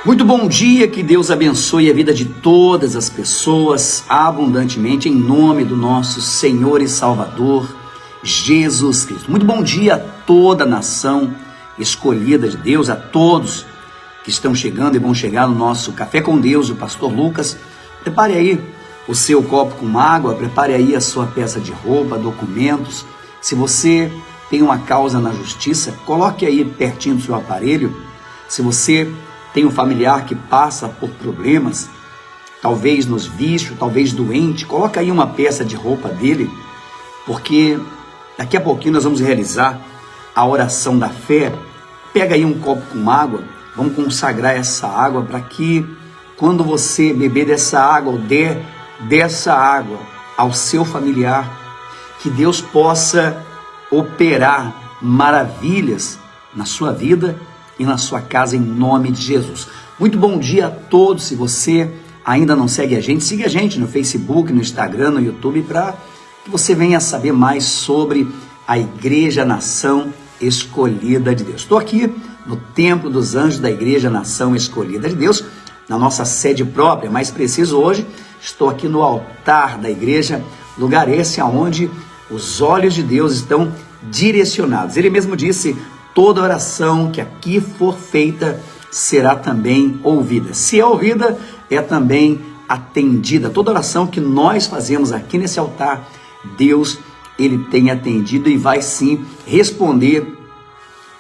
Muito bom dia, que Deus abençoe a vida de todas as pessoas abundantemente, em nome do nosso Senhor e Salvador, Jesus Cristo. Muito bom dia a toda a nação escolhida de Deus, a todos que estão chegando e vão chegar no nosso Café com Deus, o Pastor Lucas. Prepare aí o seu copo com água, prepare aí a sua peça de roupa, documentos. Se você tem uma causa na justiça, coloque aí pertinho do seu aparelho. Se você tem um familiar que passa por problemas, talvez nos vícios, talvez doente, coloca aí uma peça de roupa dele, porque daqui a pouquinho nós vamos realizar a oração da fé. Pega aí um copo com água, vamos consagrar essa água para que quando você beber dessa água ou der dessa água ao seu familiar, que Deus possa operar maravilhas na sua vida e na sua casa, em nome de Jesus. Muito bom dia a todos. Se você ainda não segue a gente, siga a gente no Facebook, no Instagram, no YouTube, para que você venha saber mais sobre a Igreja Nação Escolhida de Deus. Estou aqui no Templo dos Anjos da Igreja Nação Escolhida de Deus, na nossa sede própria, mais preciso hoje, estou aqui no altar da igreja, lugar esse aonde os olhos de Deus estão direcionados. Ele mesmo disse: toda oração que aqui for feita será também ouvida. Se é ouvida, é também atendida. Toda oração que nós fazemos aqui nesse altar, Deus, Ele tem atendido e vai sim responder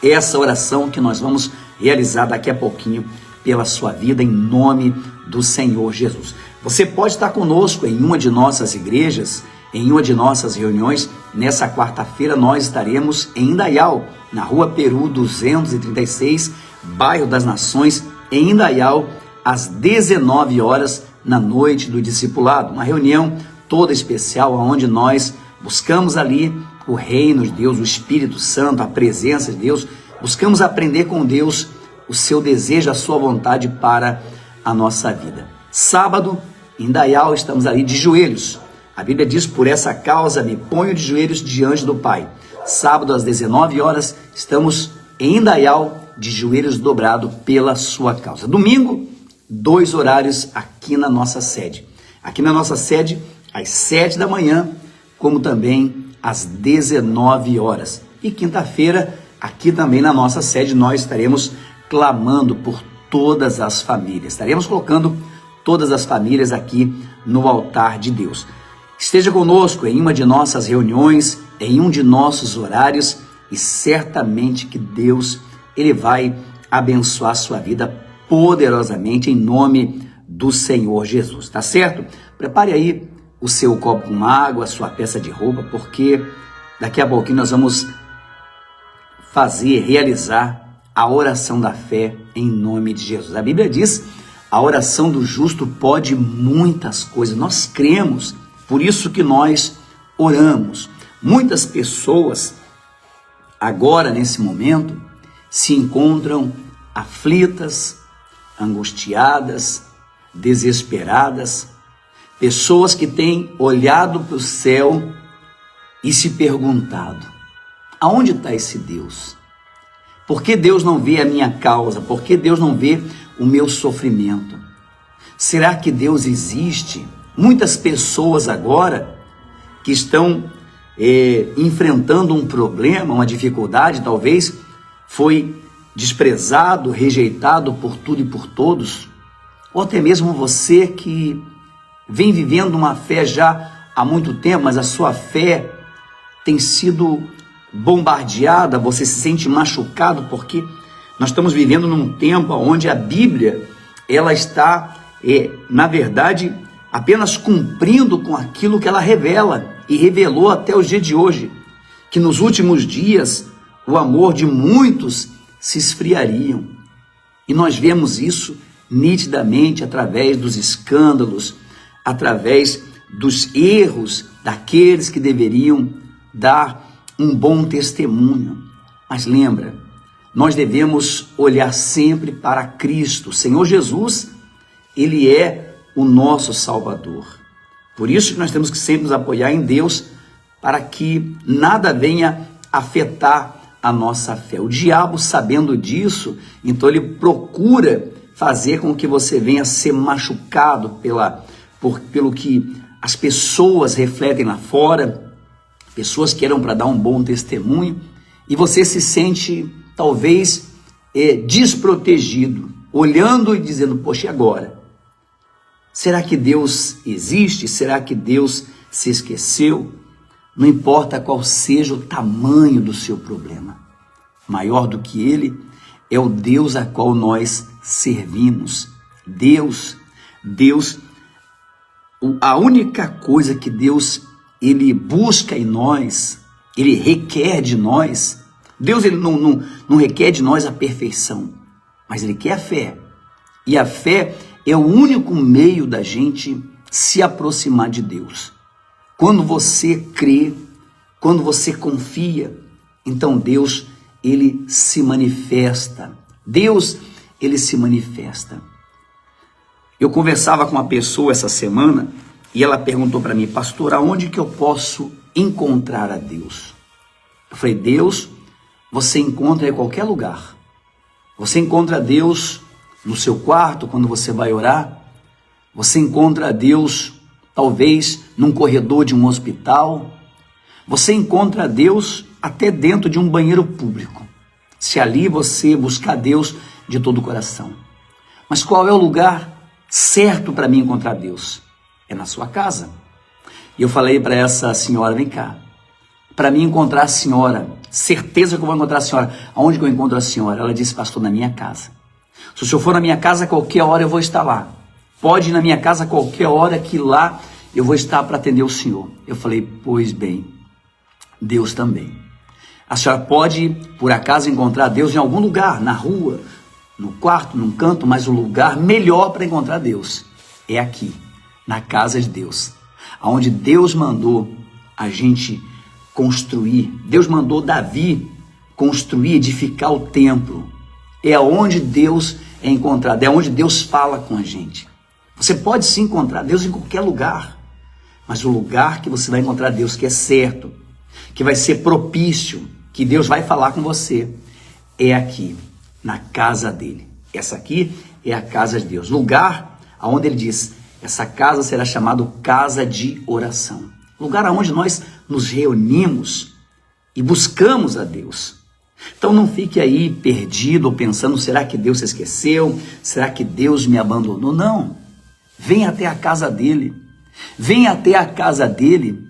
essa oração que nós vamos realizar daqui a pouquinho pela sua vida, em nome do Senhor Jesus. Você pode estar conosco em uma de nossas igrejas, em uma de nossas reuniões. Nessa quarta-feira nós estaremos em Indaial, na Rua Peru 236, bairro das Nações, em Indaial, às 19 horas, na noite do discipulado. Uma reunião toda especial, onde nós buscamos ali o reino de Deus, o Espírito Santo, a presença de Deus. Buscamos aprender com Deus o seu desejo, a sua vontade para a nossa vida. Sábado, em Indaial, estamos ali de joelhos. A Bíblia diz: por essa causa me ponho de joelhos diante do Pai. Sábado às 19 horas, estamos em Indaial, de joelhos dobrados pela sua causa. Domingo, 2 horários aqui na nossa sede. Aqui na nossa sede, às 7 da manhã, como também às 19 horas. E quinta-feira, aqui também na nossa sede, nós estaremos clamando por todas as famílias. Estaremos colocando todas as famílias aqui no altar de Deus. Esteja conosco em uma de nossas reuniões, em um de nossos horários, e certamente que Deus, Ele vai abençoar a sua vida poderosamente, em nome do Senhor Jesus, tá certo? Prepare aí o seu copo com água, a sua peça de roupa, porque daqui a pouquinho nós vamos realizar a oração da fé em nome de Jesus. A Bíblia diz: a oração do justo pode muitas coisas. Nós cremos, por isso que nós oramos. Muitas pessoas agora, nesse momento, se encontram aflitas, angustiadas, desesperadas. Pessoas que têm olhado para o céu e se perguntado: aonde está esse Deus? Por que Deus não vê a minha causa? Por que Deus não vê o meu sofrimento? Será que Deus existe? Muitas pessoas agora que estão enfrentando um problema, uma dificuldade, talvez foi desprezado, rejeitado por tudo e por todos, ou até mesmo você que vem vivendo uma fé já há muito tempo, mas a sua fé tem sido bombardeada, você se sente machucado, porque nós estamos vivendo num tempo onde a Bíblia, ela está, na verdade, apenas cumprindo com aquilo que ela revela, e revelou até o dia de hoje, que nos últimos dias o amor de muitos se esfriariam. E nós vemos isso nitidamente através dos escândalos, através dos erros daqueles que deveriam dar um bom testemunho. Mas lembra, nós devemos olhar sempre para Cristo. O Senhor Jesus, Ele é o nosso Salvador. Por isso que nós temos que sempre nos apoiar em Deus, para que nada venha afetar a nossa fé. O diabo, sabendo disso, então ele procura fazer com que você venha ser machucado pelo que as pessoas refletem lá fora, pessoas que eram para dar um bom testemunho, e você se sente talvez desprotegido, olhando e dizendo, poxa, e agora? Será que Deus existe? Será que Deus se esqueceu? Não importa qual seja o tamanho do seu problema, maior do que ele é o Deus a qual nós servimos. Deus, a única coisa que Deus ele busca em nós, ele requer de nós, Deus ele não requer de nós a perfeição, mas ele quer a fé. E a fé é o único meio da gente se aproximar de Deus. Quando você crê, quando você confia, então Deus ele se manifesta. Deus ele se manifesta. Eu conversava com uma pessoa essa semana e ela perguntou para mim, pastor, aonde que eu posso encontrar a Deus? Eu falei, Deus, você encontra em qualquer lugar. Você encontra Deus no seu quarto, quando você vai orar. Você encontra Deus, talvez, num corredor de um hospital. Você encontra Deus até dentro de um banheiro público, se ali você buscar Deus de todo o coração. Mas qual é o lugar certo para mim encontrar Deus? É na sua casa. E eu falei para essa senhora, vem cá, para mim encontrar a senhora, certeza que eu vou encontrar a senhora. Aonde que eu encontro a senhora? Ela disse, pastor, na minha casa. Se o senhor for na minha casa, a qualquer hora eu vou estar lá. Pode ir na minha casa a qualquer hora que lá eu vou estar para atender o senhor. Eu falei, pois bem, Deus também. A senhora pode, por acaso, encontrar Deus em algum lugar, na rua, no quarto, num canto, mas o lugar melhor para encontrar Deus é aqui, na casa de Deus, onde Deus mandou a gente construir. Deus mandou Davi construir, edificar o templo. É onde Deus é encontrado, é onde Deus fala com a gente. Você pode sim encontrar Deus em qualquer lugar, mas o lugar que você vai encontrar Deus, que é certo, que vai ser propício, que Deus vai falar com você, é aqui, na casa dele. Essa aqui é a casa de Deus, lugar onde ele diz, essa casa será chamada casa de oração, lugar onde nós nos reunimos e buscamos a Deus. Então não fique aí perdido, pensando, será que Deus se esqueceu? Será que Deus me abandonou? Não, venha até a casa dele, venha até a casa dele,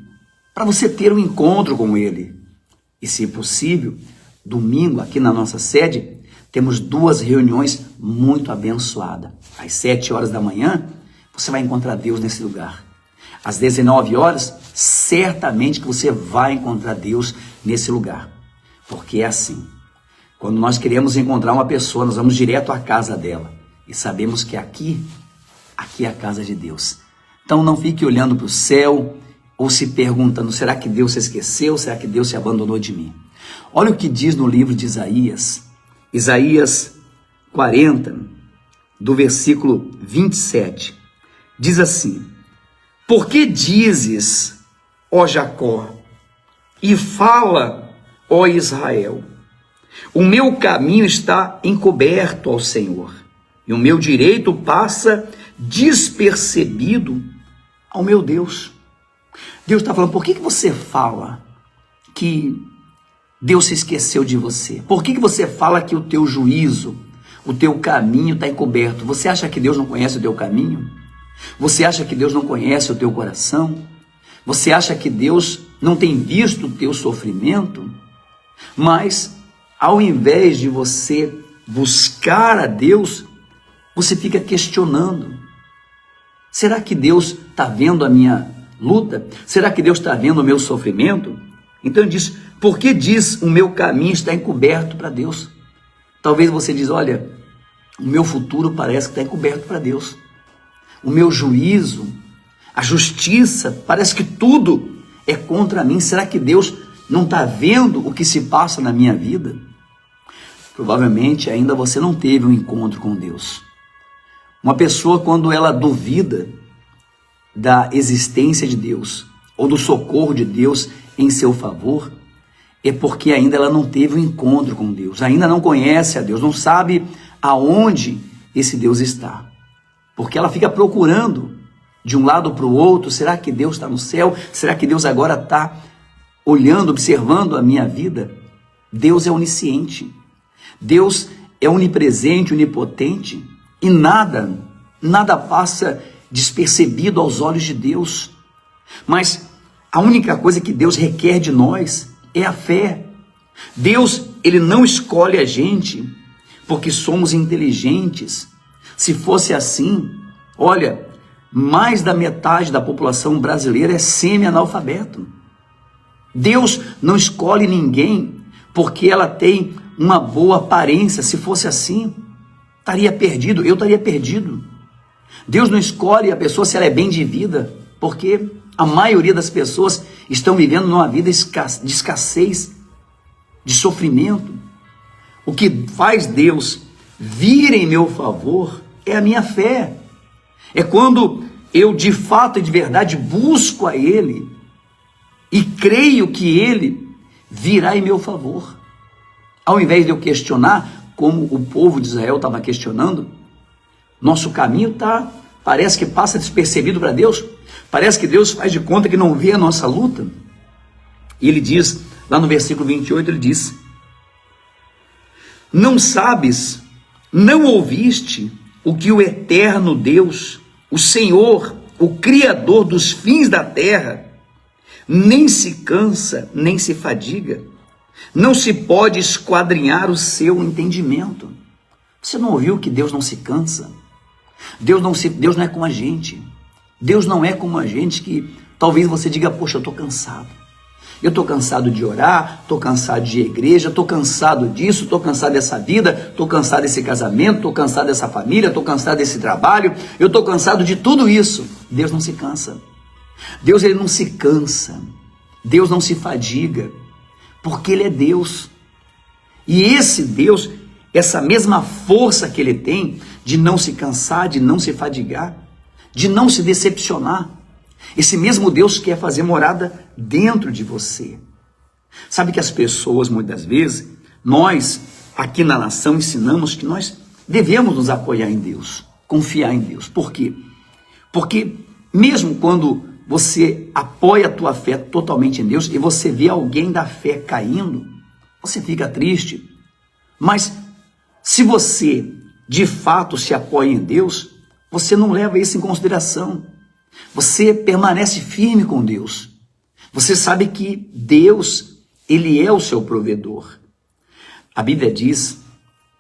para você ter um encontro com ele. E se possível, domingo aqui na nossa sede, temos 2 reuniões muito abençoadas. Às 7 horas da manhã, você vai encontrar Deus nesse lugar. Às 19 horas, certamente que você vai encontrar Deus nesse lugar. Porque é assim, quando nós queremos encontrar uma pessoa, nós vamos direto à casa dela. E sabemos que aqui é a casa de Deus. Então não fique olhando para o céu, ou se perguntando, será que Deus se esqueceu? Será que Deus se abandonou de mim? Olha o que diz no livro de Isaías, Isaías 40, do versículo 27. Diz assim, por que dizes, ó Jacó, e fala, ó Israel, o meu caminho está encoberto ao Senhor, e o meu direito passa despercebido ao meu Deus. Deus está falando, por que você fala que Deus se esqueceu de você? Por que você fala que o teu juízo, o teu caminho está encoberto? Você acha que Deus não conhece o teu caminho? Você acha que Deus não conhece o teu coração? Você acha que Deus não tem visto o teu sofrimento? Mas, ao invés de você buscar a Deus, você fica questionando. Será que Deus está vendo a minha luta? Será que Deus está vendo o meu sofrimento? Então ele diz, por que diz o meu caminho está encoberto para Deus? Talvez você diz, olha, o meu futuro parece que está encoberto para Deus. O meu juízo, a justiça, parece que tudo é contra mim. Será que Deus não está vendo o que se passa na minha vida? Provavelmente ainda você não teve um encontro com Deus. Uma pessoa, quando ela duvida da existência de Deus, ou do socorro de Deus em seu favor, é porque ainda ela não teve um encontro com Deus, ainda não conhece a Deus, não sabe aonde esse Deus está. Porque ela fica procurando de um lado para o outro, será que Deus está no céu? Será que Deus agora está olhando, observando a minha vida? Deus é onisciente, Deus é onipresente, onipotente, e nada passa despercebido aos olhos de Deus. Mas a única coisa que Deus requer de nós é a fé. Deus, ele não escolhe a gente porque somos inteligentes. Se fosse assim, olha, mais da metade da população brasileira é semi-analfabeto. Deus não escolhe ninguém porque ela tem uma boa aparência. Se fosse assim, estaria perdido, eu estaria perdido. Deus não escolhe a pessoa se ela é bem de vida, porque a maioria das pessoas estão vivendo numa vida de escassez, de sofrimento. O que faz Deus vir em meu favor é a minha fé. É quando eu de fato e de verdade busco a Ele e creio que Ele virá em meu favor. Ao invés de eu questionar, como o povo de Israel estava questionando, nosso caminho parece que passa despercebido para Deus. Parece que Deus faz de conta que não vê a nossa luta. E ele diz, lá no versículo 28, ele diz: não sabes, não ouviste o que o eterno Deus, o Senhor, o Criador dos fins da terra, nem se cansa, nem se fadiga, não se pode esquadrinhar o seu entendimento. Você não ouviu que Deus não se cansa? Deus não é como a gente. Deus não é como a gente que talvez você diga, poxa, eu estou cansado. Eu estou cansado de orar, estou cansado de ir à igreja, estou cansado disso, estou cansado dessa vida, estou cansado desse casamento, estou cansado dessa família, estou cansado desse trabalho, eu estou cansado de tudo isso. Deus não se cansa. Deus, ele não se cansa. Deus não se fadiga, porque ele é Deus. E esse Deus, essa mesma força que ele tem de não se cansar, de não se fadigar, de não se decepcionar, esse mesmo Deus quer fazer morada dentro de você. Sabe que as pessoas, muitas vezes, nós aqui na nação ensinamos que nós devemos nos apoiar em Deus, confiar em Deus. Por quê? Porque mesmo quando você apoia a tua fé totalmente em Deus e você vê alguém da fé caindo, você fica triste. Mas se você de fato se apoia em Deus, você não leva isso em consideração. Você permanece firme com Deus. Você sabe que Deus, ele é o seu provedor. A Bíblia diz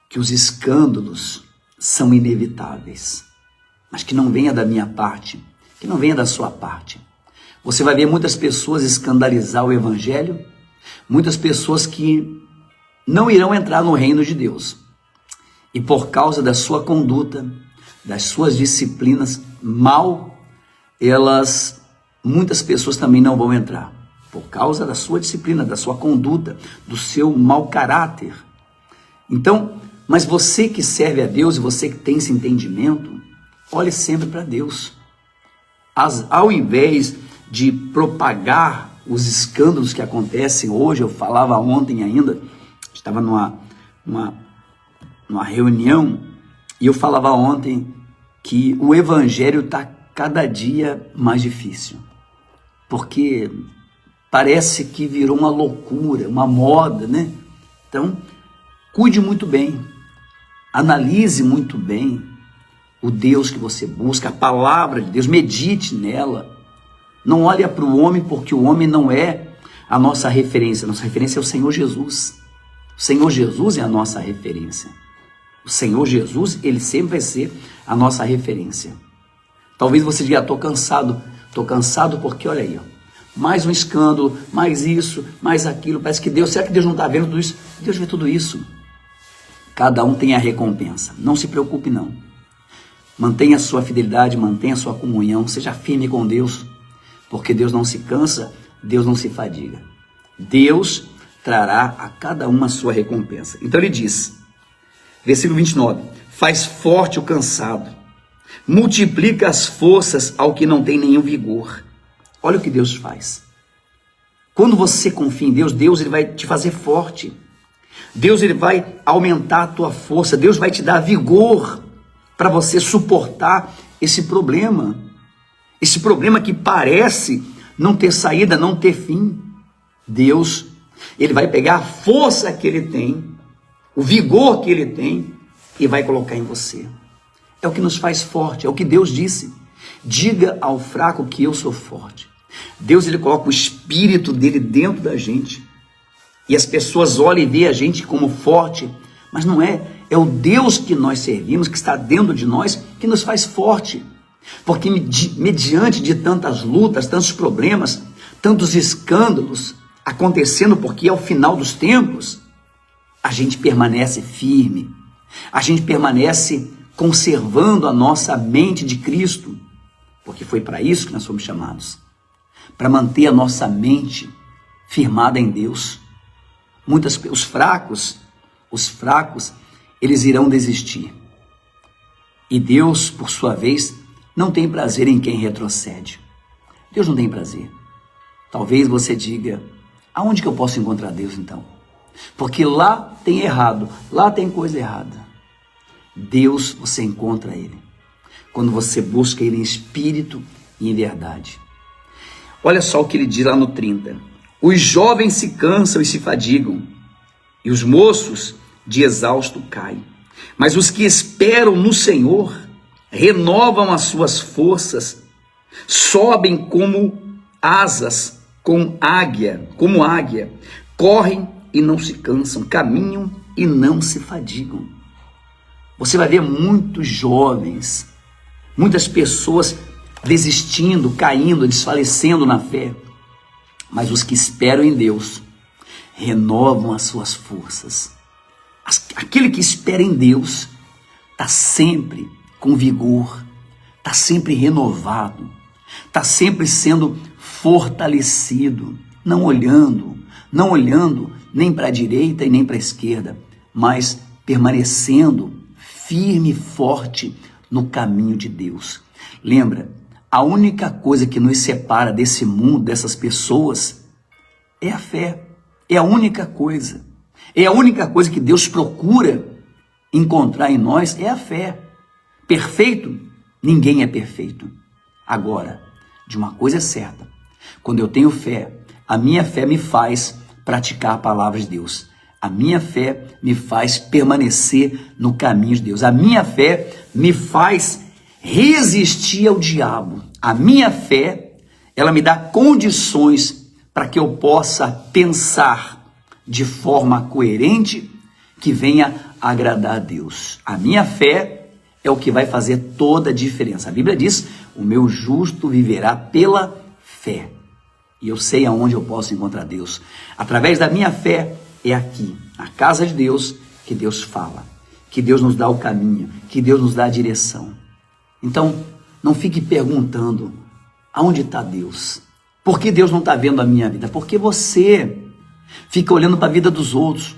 que os escândalos são inevitáveis, mas que não venha da minha parte, que não venha da sua parte. Você vai ver muitas pessoas escandalizar o Evangelho, muitas pessoas que não irão entrar no reino de Deus. E por causa da sua conduta, das suas disciplinas mal, muitas pessoas também não vão entrar. Por causa da sua disciplina, da sua conduta, do seu mau caráter. Então, mas você que serve a Deus e você que tem esse entendimento, olhe sempre para Deus. Ao invés de propagar os escândalos que acontecem hoje, eu falava ontem ainda, estava numa reunião, e eu falava ontem que o Evangelho está cada dia mais difícil, porque parece que virou uma loucura, uma moda, né? Então, cuide muito bem, analise muito bem o Deus que você busca, a palavra de Deus, medite nela. Não olhe para o homem, porque o homem não é a nossa referência. Nossa referência é o Senhor Jesus. O Senhor Jesus é a nossa referência. O Senhor Jesus, ele sempre vai ser a nossa referência. Talvez você diga, estou cansado porque, olha aí, ó, mais um escândalo, mais isso, mais aquilo, parece que Deus, será que Deus não está vendo tudo isso? Deus vê tudo isso. Cada um tem a recompensa, não se preocupe não. Mantenha a sua fidelidade, mantenha a sua comunhão, seja firme com Deus, porque Deus não se cansa, Deus não se fadiga. Deus trará a cada uma a sua recompensa. Então ele diz, versículo 29, faz forte o cansado, multiplica as forças ao que não tem nenhum vigor. Olha o que Deus faz. Quando você confia em Deus, Deus ele vai te fazer forte. Deus ele vai aumentar a tua força. Deus vai te dar vigor. para você suportar esse problema. Esse problema que parece não ter saída, não ter fim. Deus, ele vai pegar a força que ele tem, o vigor que ele tem e vai colocar em você. É o que nos faz forte, é o que Deus disse. Diga ao fraco que eu sou forte. Deus, ele coloca o espírito dele dentro da gente. E as pessoas olham e veem a gente como forte, mas não é. É o Deus que nós servimos, que está dentro de nós, que nos faz forte. Porque mediante de tantas lutas, tantos problemas, tantos escândalos acontecendo, porque é o final dos tempos, a gente permanece firme, a gente permanece conservando a nossa mente de Cristo, porque foi para isso que nós fomos chamados, para manter a nossa mente firmada em Deus. Os fracos, eles irão desistir. E Deus, por sua vez, não tem prazer em quem retrocede. Deus não tem prazer. Talvez você diga, aonde que eu posso encontrar Deus então? Porque lá tem errado, lá tem coisa errada. Deus, você encontra Ele quando você busca Ele em espírito e em verdade. Olha só o que ele diz lá no 30. Os jovens se cansam e se fadigam, e os moços de exausto caem. Mas os que esperam no Senhor renovam as suas forças, sobem como asas, como águia, correm e não se cansam, caminham e não se fadigam. Você vai ver muitos jovens, muitas pessoas desistindo, caindo, desfalecendo na fé. Mas os que esperam em Deus renovam as suas forças. Aquele que espera em Deus está sempre com vigor, está sempre renovado, está sempre sendo fortalecido, não olhando nem para a direita e nem para a esquerda, mas permanecendo firme e forte no caminho de Deus. Lembra, a única coisa que nos separa desse mundo, dessas pessoas, é a fé. É a única coisa. É a única coisa que Deus procura encontrar em nós, é a fé. Perfeito? Ninguém é perfeito. Agora, de uma coisa é certa. Quando eu tenho fé, a minha fé me faz praticar a palavra de Deus. A minha fé me faz permanecer no caminho de Deus. A minha fé me faz resistir ao diabo. A minha fé, ela me dá condições para que eu possa pensar de forma coerente que venha agradar a Deus. A minha fé é o que vai fazer toda a diferença. A Bíblia diz, o meu justo viverá pela fé. E eu sei aonde eu posso encontrar Deus. Através da minha fé, é aqui, na casa de Deus, que Deus fala, que Deus nos dá o caminho, que Deus nos dá a direção. Então, não fique perguntando, aonde está Deus? Por que Deus não está vendo a minha vida? Porque você fica olhando para a vida dos outros.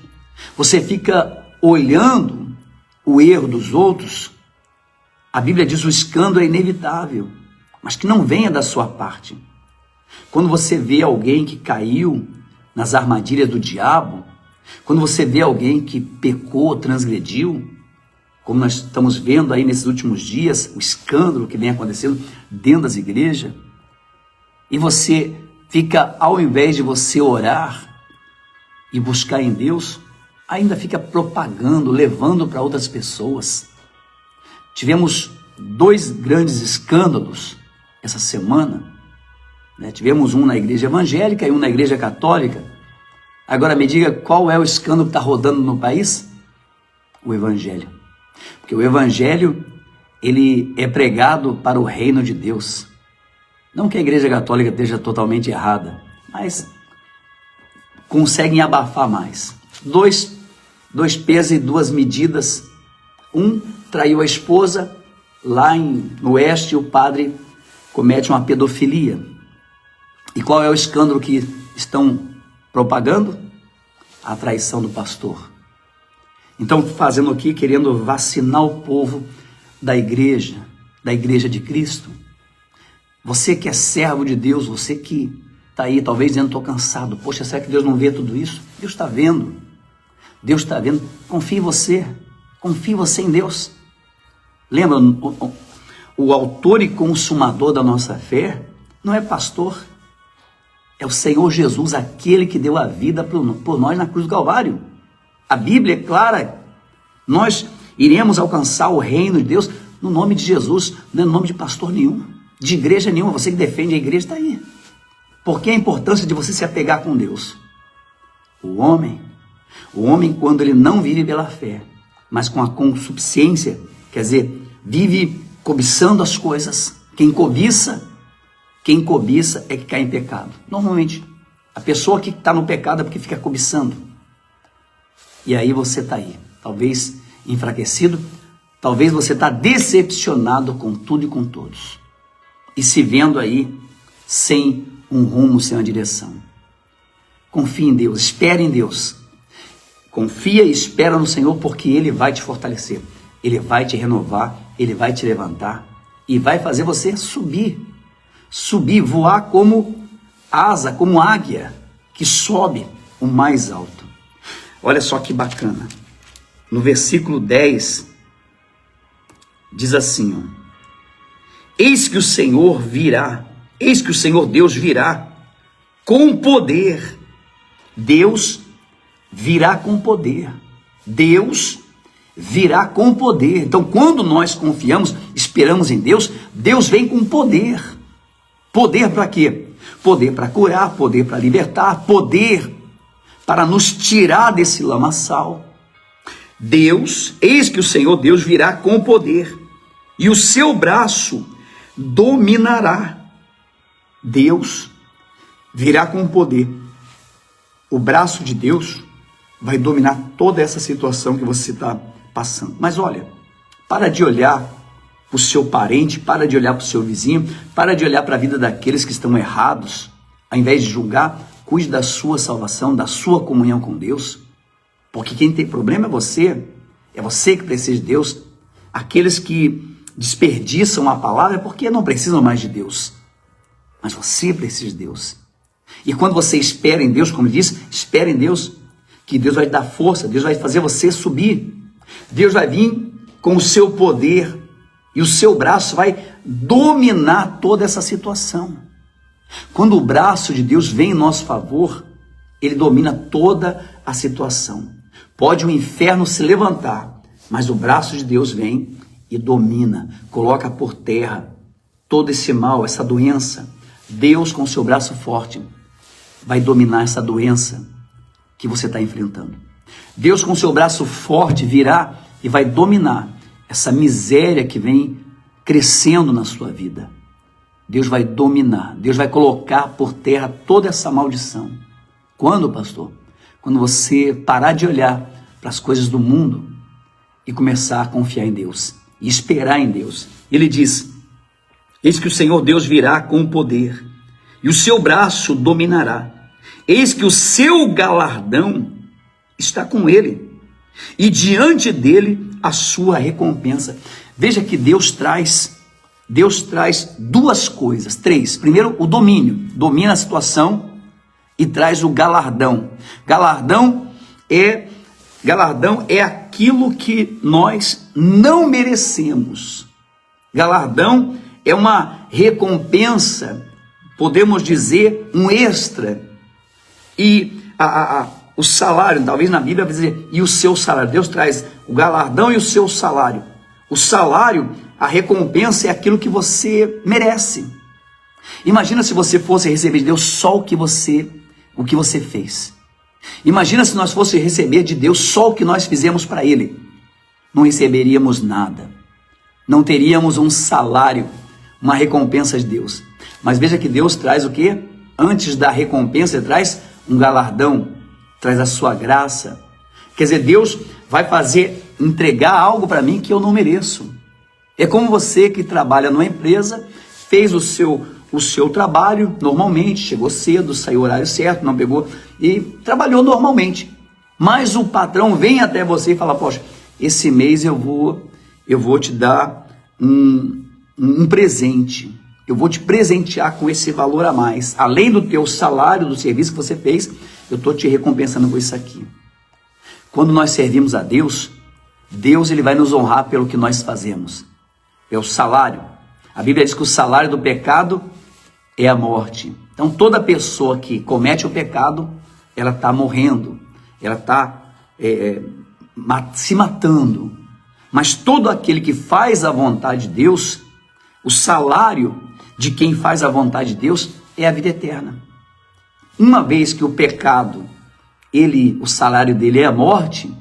Você fica olhando o erro dos outros. A Bíblia diz que o escândalo é inevitável, mas que não venha da sua parte. Quando você vê alguém que caiu nas armadilhas do diabo, quando você vê alguém que pecou, transgrediu, como nós estamos vendo aí nesses últimos dias, o escândalo que vem acontecendo dentro das igrejas, e você fica, ao invés de você orar e buscar em Deus, ainda fica propagando, levando para outras pessoas. Tivemos 2 grandes escândalos essa semana, né? Tivemos um na igreja evangélica e um na igreja católica. Agora me diga qual é o escândalo que está rodando no país? O evangelho. Porque o evangelho, ele é pregado para o reino de Deus. Não que a igreja católica esteja totalmente errada, mas conseguem abafar mais. Dois pesos e 2 medidas. Um traiu a esposa, lá no oeste o padre comete uma pedofilia. E qual é o escândalo que estão propagando? A traição do pastor. Então, fazendo aqui, querendo vacinar o povo da igreja de Cristo. Você que é servo de Deus, você que está aí, talvez dizendo, estou cansado. Poxa, será que Deus não vê tudo isso? Deus está vendo. Deus está vendo. Confie em você em Deus. Lembra, o autor e consumador da nossa fé não é pastor, é o Senhor Jesus, aquele que deu a vida por nós na cruz do Calvário. A Bíblia é clara, nós iremos alcançar o reino de Deus no nome de Jesus, não é no nome de pastor nenhum, de igreja nenhuma. Você que defende a igreja está aí. Por que a importância de você se apegar com Deus? O homem, quando ele não vive pela fé, mas com a consubstância, quer dizer, vive cobiçando as coisas. Quem cobiça é que cai em pecado. Normalmente, a pessoa que está no pecado é porque fica cobiçando. E aí você está aí, talvez enfraquecido, talvez você está decepcionado com tudo e com todos. E se vendo aí sem um rumo, sem uma direção. Confie em Deus, espere em Deus. Confia e espera no Senhor, porque Ele vai te fortalecer. Ele vai te renovar, Ele vai te levantar e vai fazer você subir, voar como asa, como águia, que sobe o mais alto. Olha só que bacana. No versículo 10, diz assim, ó, eis que o Senhor Deus virá com poder. Deus virá com poder. Deus virá com poder. Então, quando nós confiamos, esperamos em Deus, Deus vem com poder. Poder para quê? Poder para curar, poder para libertar, poder para nos tirar desse lamaçal. Eis que o Senhor Deus virá com poder, e o seu braço dominará. Deus virá com poder. O braço de Deus vai dominar toda essa situação que você está passando. Mas olha, para de olhar para o seu parente, para de olhar para o seu vizinho, para de olhar para a vida daqueles que estão errados. Ao invés de julgar, cuide da sua salvação, da sua comunhão com Deus. Porque quem tem problema é você que precisa de Deus. Aqueles que desperdiçam a palavra é porque não precisam mais de Deus. Mas você precisa de Deus. E quando você espera em Deus, como ele diz, espera em Deus, que Deus vai te dar força, Deus vai fazer você subir. Deus vai vir com o seu poder e o seu braço vai dominar toda essa situação. Quando o braço de Deus vem em nosso favor, ele domina toda a situação. Pode o inferno se levantar, mas o braço de Deus vem e domina, coloca por terra todo esse mal, essa doença. Deus, com o seu braço forte, vai dominar essa doença que você está enfrentando. Deus, com o seu braço forte, virá e vai dominar essa miséria que vem crescendo na sua vida. Deus vai dominar, Deus vai colocar por terra toda essa maldição. Quando, pastor? Quando você parar de olhar para as coisas do mundo e começar a confiar em Deus e esperar em Deus. Ele diz, eis que o Senhor Deus virá com poder e o seu braço dominará. Eis que o seu galardão está com ele e diante dele a sua recompensa. Veja que Deus traz duas coisas, três. Primeiro, o domínio, domina a situação e traz o galardão. Galardão é aquilo que nós não merecemos. Galardão é uma recompensa, podemos dizer, um extra. E o salário, talvez na Bíblia vai dizer, e o seu salário. Deus traz o galardão e o seu salário. O salário, a recompensa é aquilo que você merece. Imagina se você fosse receber de Deus só o que você fez. Imagina se nós fôssemos receber de Deus só o que nós fizemos para Ele. Não receberíamos nada. Não teríamos um salário, uma recompensa de Deus. Mas veja que Deus traz o quê? Antes da recompensa, Ele traz um galardão, traz a sua graça. Quer dizer, Deus vai entregar algo para mim que eu não mereço. É como você que trabalha numa empresa, fez o seu trabalho normalmente, chegou cedo, saiu horário certo, não pegou e trabalhou normalmente. Mas o patrão vem até você e fala, poxa, esse mês eu vou te dar um presente. Eu vou te presentear com esse valor a mais. Além do teu salário, do serviço que você fez, eu estou te recompensando com isso aqui. Quando nós servimos a Deus, Deus ele vai nos honrar pelo que nós fazemos. é o salário. A Bíblia diz que o salário do pecado é a morte. Então toda pessoa que comete o pecado, ela está morrendo, ela está se matando. Mas todo aquele que faz a vontade de Deus, o salário de quem faz a vontade de Deus é a vida eterna. Uma vez que o pecado, o salário dele é a morte,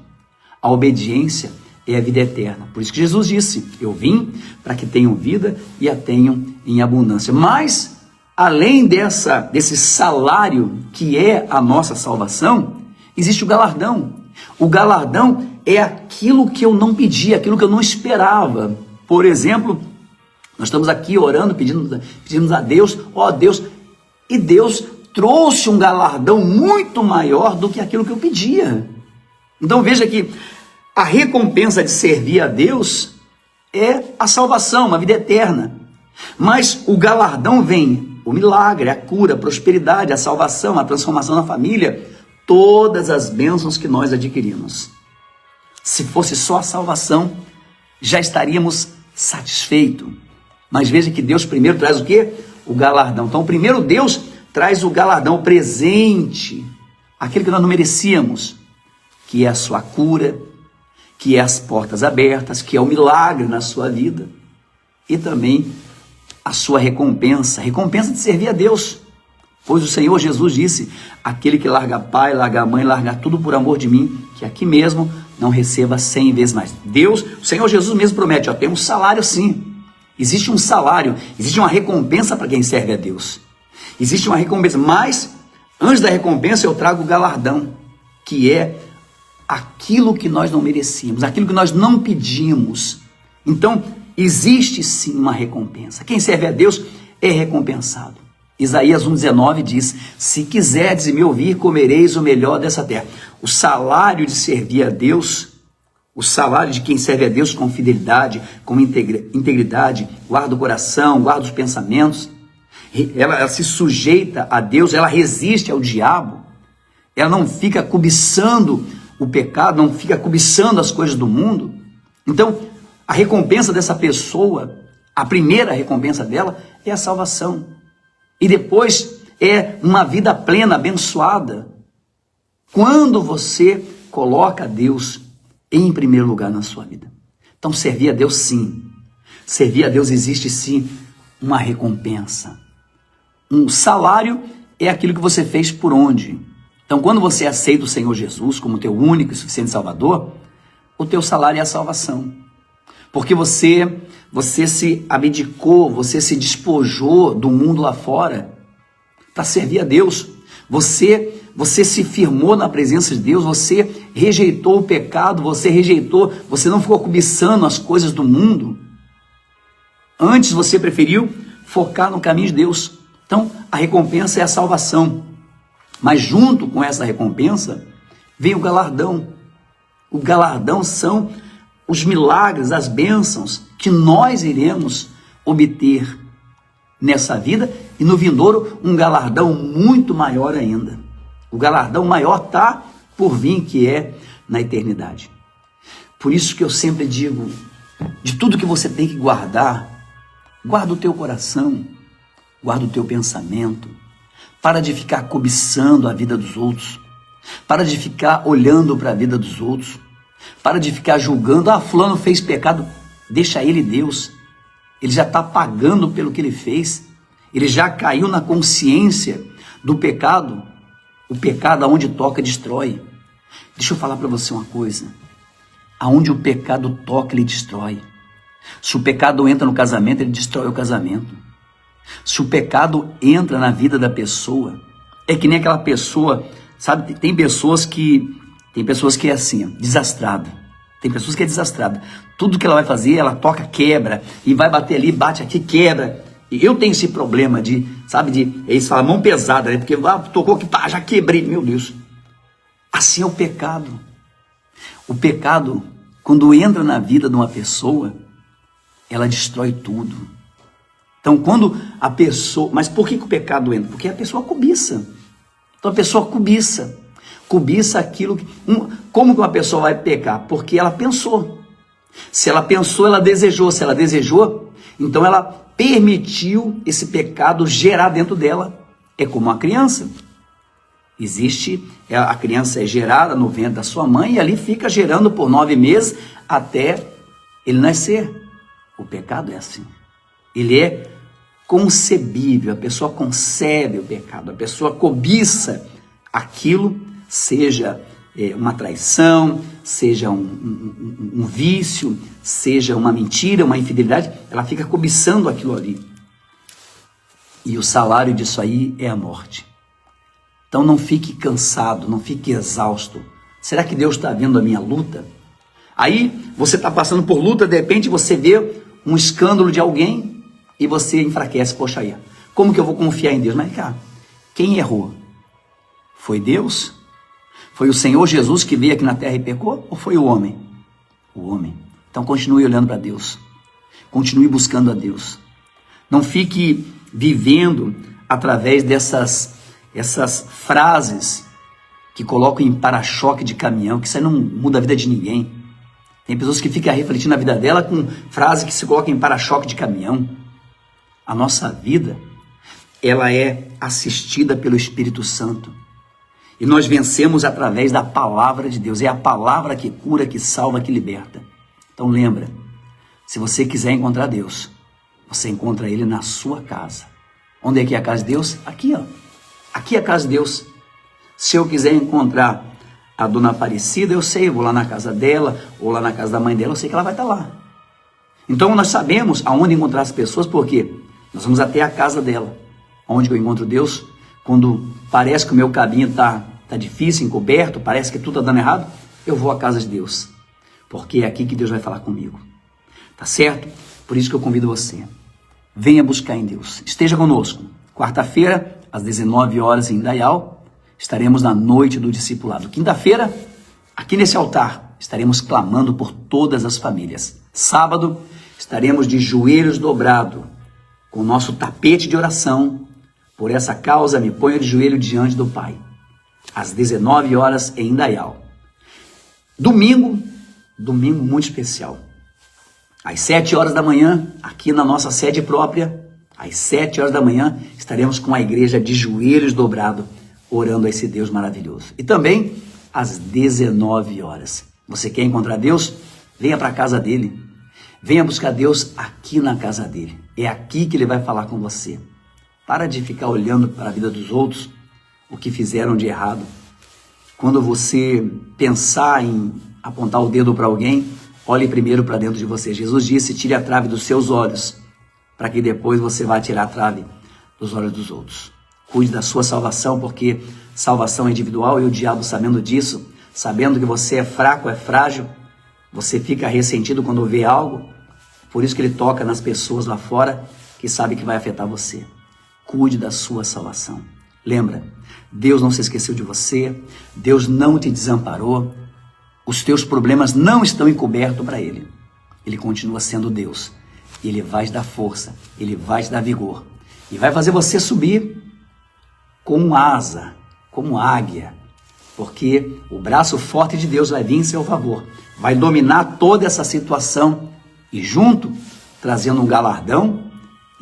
a obediência é a vida eterna. Por isso que Jesus disse: eu vim para que tenham vida e a tenham em abundância. Mas, além desse salário que é a nossa salvação, existe o galardão. O galardão é aquilo que eu não pedi, aquilo que eu não esperava. Por exemplo, nós estamos aqui orando, pedimos a Deus, ó Deus, e Deus trouxe um galardão muito maior do que aquilo que eu pedia. Então veja que a recompensa de servir a Deus é a salvação, uma vida eterna. Mas o galardão vem, o milagre, a cura, a prosperidade, a salvação, a transformação na família, todas as bênçãos que nós adquirimos. Se fosse só a salvação, já estaríamos satisfeitos. Mas veja que Deus primeiro traz o quê? O galardão. Então primeiro Deus traz o galardão, o presente, aquele que nós não merecíamos, que é a sua cura, que é as portas abertas, que é o milagre na sua vida, e também a sua recompensa de servir a Deus. Pois o Senhor Jesus disse: aquele que larga pai, larga mãe, larga tudo por amor de mim, que aqui mesmo não receba 100 vezes mais. Deus, o Senhor Jesus mesmo promete, tem um salário sim. Existe um salário, existe uma recompensa para quem serve a Deus. Existe uma recompensa, mas antes da recompensa eu trago o galardão, que é aquilo que nós não merecíamos, aquilo que nós não pedimos. Então, existe sim uma recompensa. Quem serve a Deus é recompensado. Isaías 1,19 diz: se quiserdes me ouvir, comereis o melhor dessa terra. O salário de servir a Deus, o salário de quem serve a Deus com fidelidade, com integridade, guarda o coração, guarda os pensamentos, ela se sujeita a Deus, ela resiste ao diabo, ela não fica cobiçando o pecado, não fica cobiçando as coisas do mundo. Então, a recompensa dessa pessoa, a primeira recompensa dela é a salvação. E depois é uma vida plena, abençoada. Quando você coloca Deus em primeiro lugar na sua vida. Então, servir a Deus sim. Servir a Deus existe sim uma recompensa. Um salário é aquilo que você fez por onde. Então, quando você aceita o Senhor Jesus como teu único e suficiente Salvador, o teu salário é a salvação. Porque você se abdicou, você se despojou do mundo lá fora para servir a Deus. Você se firmou na presença de Deus, você rejeitou o pecado, você não ficou cobiçando as coisas do mundo. Antes você preferiu focar no caminho de Deus. Então, a recompensa é a salvação. Mas junto com essa recompensa, vem o galardão. O galardão são os milagres, as bênçãos que nós iremos obter nessa vida e no vindouro um galardão muito maior ainda. O galardão maior está por vir, que é na eternidade. Por isso que eu sempre digo, de tudo que você tem que guardar, guarda o teu coração, guarda o teu pensamento, para de ficar cobiçando a vida dos outros, para de ficar olhando para a vida dos outros, para de ficar julgando, fulano fez pecado, deixa ele Deus, ele já está pagando pelo que ele fez, ele já caiu na consciência do pecado, o pecado aonde toca destrói. Deixa eu falar para você uma coisa, aonde o pecado toca ele destrói. Se o pecado entra no casamento, ele destrói o casamento. Se o pecado entra na vida da pessoa, é que nem aquela pessoa, sabe, tem pessoas que é assim, ó, desastrada. Tem pessoas que é desastrada. Tudo que ela vai fazer, ela toca, quebra, e vai bater ali, bate aqui, quebra. E eu tenho esse problema eles falam mão pesada, né? Porque tocou aqui, pá, já quebrei, meu Deus. Assim é o pecado. O pecado, quando entra na vida de uma pessoa, ela destrói tudo. Então, quando a pessoa... Mas por que o pecado entra? Porque a pessoa cobiça. Então, a pessoa cobiça aquilo... Como que uma pessoa vai pecar? Porque ela pensou. Se ela pensou, ela desejou. Se ela desejou, então ela permitiu esse pecado gerar dentro dela. É como uma criança. A criança é gerada no ventre da sua mãe e ali fica gerando por 9 meses até ele nascer. O pecado é assim. Ele é concebível, a pessoa concebe o pecado, a pessoa cobiça aquilo, seja uma traição, seja um vício, seja uma mentira, uma infidelidade, ela fica cobiçando aquilo ali. E o salário disso aí é a morte. Então não fique cansado, não fique exausto. Será que Deus está vendo a minha luta? Aí você está passando por luta, de repente você vê um escândalo de alguém e você enfraquece. Poxa aí, como que eu vou confiar em Deus? Mas cara, quem errou? Foi Deus? Foi o Senhor Jesus que veio aqui na terra e pecou? Ou foi o homem? O homem. Então continue olhando para Deus. Continue buscando a Deus. Não fique vivendo através dessas frases que colocam em para-choque de caminhão, que isso aí não muda a vida de ninguém. Tem pessoas que ficam refletindo na vida dela com frases que se colocam em para-choque de caminhão. A nossa vida, ela é assistida pelo Espírito Santo. E nós vencemos através da palavra de Deus. É a palavra que cura, que salva, que liberta. Então lembra, se você quiser encontrar Deus, você encontra Ele na sua casa. Onde é que é a casa de Deus? Aqui, ó. Aqui é a casa de Deus. Se eu quiser encontrar a dona Aparecida, eu sei, eu vou lá na casa dela, ou lá na casa da mãe dela, eu sei que ela vai estar lá. Então nós sabemos aonde encontrar as pessoas, porque nós vamos até a casa dela. Onde eu encontro Deus? Quando parece que o meu caminho está difícil, encoberto, parece que tudo está dando errado, eu vou à casa de Deus. Porque é aqui que Deus vai falar comigo. Tá certo? Por isso que eu convido você. Venha buscar em Deus. Esteja conosco. Quarta-feira, às 19 horas em Indaial, estaremos na noite do discipulado. Quinta-feira, aqui nesse altar, estaremos clamando por todas as famílias. Sábado, estaremos de joelhos dobrados, com o nosso tapete de oração. Por essa causa, me ponho de joelho diante do Pai. Às 19 horas em Indaial. Domingo muito especial. Às 7 horas da manhã, aqui na nossa sede própria, às 7 horas da manhã, estaremos com a igreja de joelhos dobrados, orando a esse Deus maravilhoso. E também às 19 horas. Você quer encontrar Deus? Venha para a casa dele. Venha buscar Deus aqui na casa dele. É aqui que ele vai falar com você. Para de ficar olhando para a vida dos outros, o que fizeram de errado. Quando você pensar em apontar o dedo para alguém, olhe primeiro para dentro de você. Jesus disse, tire a trave dos seus olhos, para que depois você vá tirar a trave dos olhos dos outros. Cuide da sua salvação, porque salvação é individual e o diabo, sabendo disso, sabendo que você é fraco, é frágil, você fica ressentido quando vê algo, por isso que ele toca nas pessoas lá fora, que sabe que vai afetar você. Cuide da sua salvação. Lembra, Deus não se esqueceu de você, Deus não te desamparou, os teus problemas não estão encobertos para Ele. Ele continua sendo Deus. Ele vai te dar força, Ele vai te dar vigor. E vai fazer você subir com asa, como águia. Porque o braço forte de Deus vai vir em seu favor. Vai dominar toda essa situação. E junto, trazendo um galardão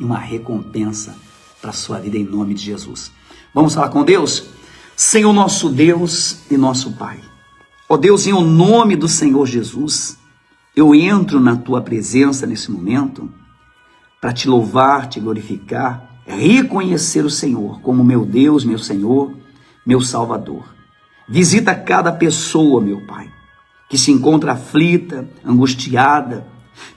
e uma recompensa para a sua vida em nome de Jesus. Vamos falar com Deus? Senhor nosso Deus e nosso Pai. Ó Deus, em o nome do Senhor Jesus, eu entro na Tua presença nesse momento para Te louvar, Te glorificar, reconhecer o Senhor como meu Deus, meu Senhor, meu Salvador. Visita cada pessoa, meu Pai, que se encontra aflita, angustiada,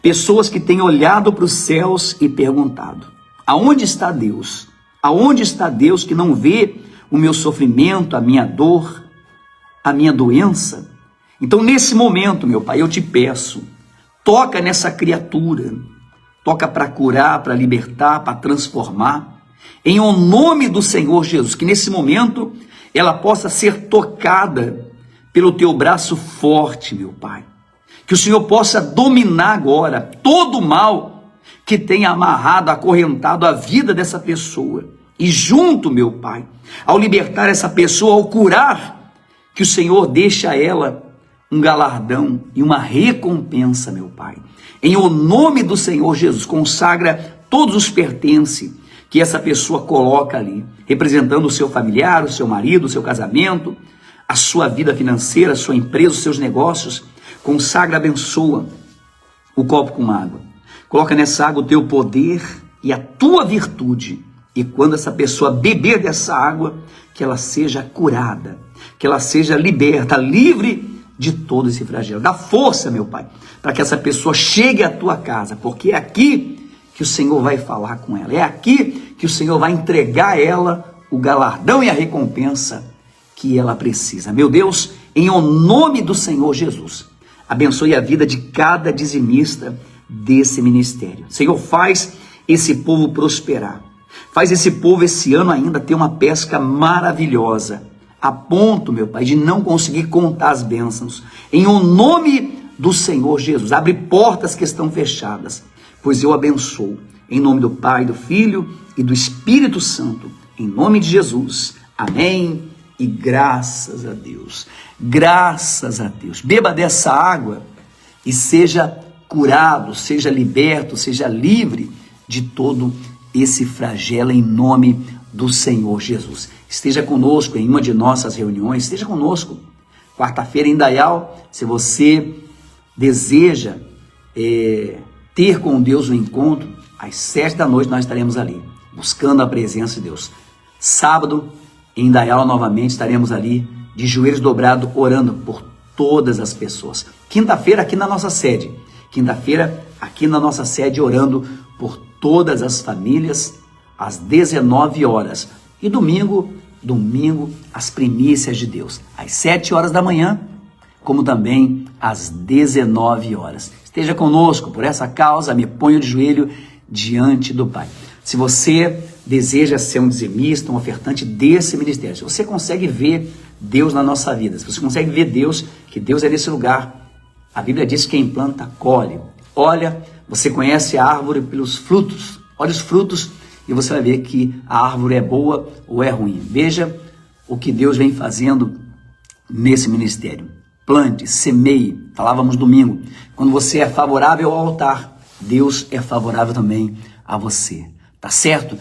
pessoas que têm olhado para os céus e perguntado, aonde está Deus? Aonde está Deus que não vê o meu sofrimento, a minha dor, a minha doença? Então nesse momento, meu Pai, eu te peço, toca nessa criatura, toca para curar, para libertar, para transformar, em o nome do Senhor Jesus, que nesse momento ela possa ser tocada pelo teu braço forte, meu Pai, que o Senhor possa dominar agora todo o mal que tenha amarrado, acorrentado a vida dessa pessoa, e junto, meu Pai, ao libertar essa pessoa, ao curar, que o Senhor deixe a ela um galardão e uma recompensa, meu Pai. Em o nome do Senhor Jesus, consagra todos os pertences que essa pessoa coloca ali, representando o seu familiar, o seu marido, o seu casamento, a sua vida financeira, a sua empresa, os seus negócios. Consagra, abençoa o copo com água. Coloca nessa água o teu poder e a tua virtude. E quando essa pessoa beber dessa água, que ela seja curada, que ela seja liberta, livre de todo esse flagelo. Dá força, meu Pai, para que essa pessoa chegue à tua casa, porque é aqui que o Senhor vai falar com ela. É aqui que o Senhor vai entregar a ela o galardão e a recompensa que ela precisa. Meu Deus, em o nome do Senhor Jesus, abençoe a vida de cada dizimista desse ministério. Senhor, faz esse povo prosperar. Faz esse povo esse ano ainda ter uma pesca maravilhosa, a ponto, meu Pai, de não conseguir contar as bênçãos. Em o nome do Senhor Jesus, abre portas que estão fechadas, pois eu abençoo. Em nome do Pai, do Filho e do Espírito Santo. Em nome de Jesus. Amém. E graças a Deus. Graças a Deus. Beba dessa água e seja curado, seja liberto, seja livre de todo esse flagelo em nome do Senhor Jesus. Esteja conosco em uma de nossas reuniões, esteja conosco. Quarta-feira em Indaial, se você deseja ter com Deus um encontro, às 7 da noite nós estaremos ali, buscando a presença de Deus. Sábado, em Indaial novamente, estaremos ali, de joelhos dobrados, orando por todas as pessoas. Quinta-feira aqui na nossa sede. Quinta-feira aqui na nossa sede, orando por todas as famílias, às 19 horas. E domingo, as primícias de Deus, às 7 horas da manhã, como também às 19 horas. Esteja conosco por essa causa, me ponho de joelho diante do Pai. Se você deseja ser um dizimista, um ofertante desse ministério, se você consegue ver Deus na nossa vida, se você consegue ver Deus, que Deus é nesse lugar, a Bíblia diz que quem planta, colhe. Olha, você conhece a árvore pelos frutos, olha os frutos e você vai ver que a árvore é boa ou é ruim. Veja o que Deus vem fazendo nesse ministério. Plante, semeie, falávamos domingo. Quando você é favorável ao altar, Deus é favorável também a você. Tá certo?